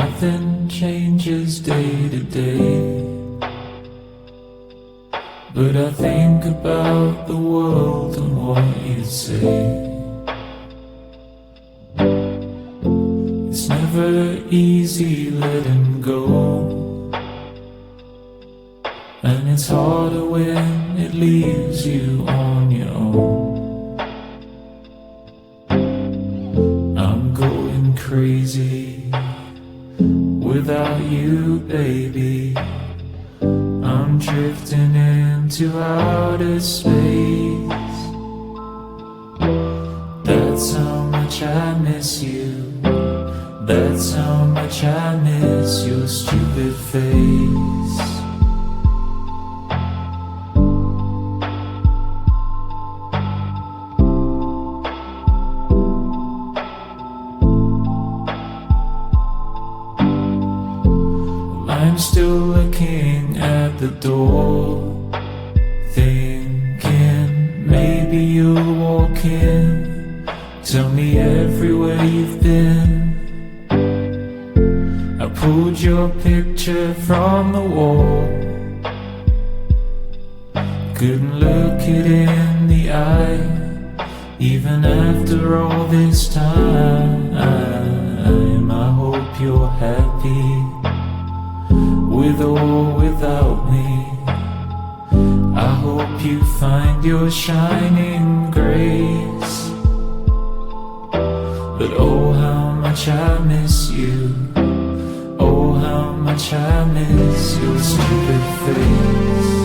Nothing changes day to day, but I think about the world and what you'd say. It's never easy letting go, and it's harder when it leaves you on your own. I'm going crazy without you, baby. I'm drifting into outer space. That's how much I miss you. That's how much I miss your stupid face. I'm still looking at the door, thinking maybe you'll walk in. Tell me everywhere you've been. I pulled your picture from the wall, couldn't look it in the eye, even after all this time. I hope you're happy, with or without me. I hope you find your shining grace. But oh, how much I miss you. Oh, how much I miss your stupid face.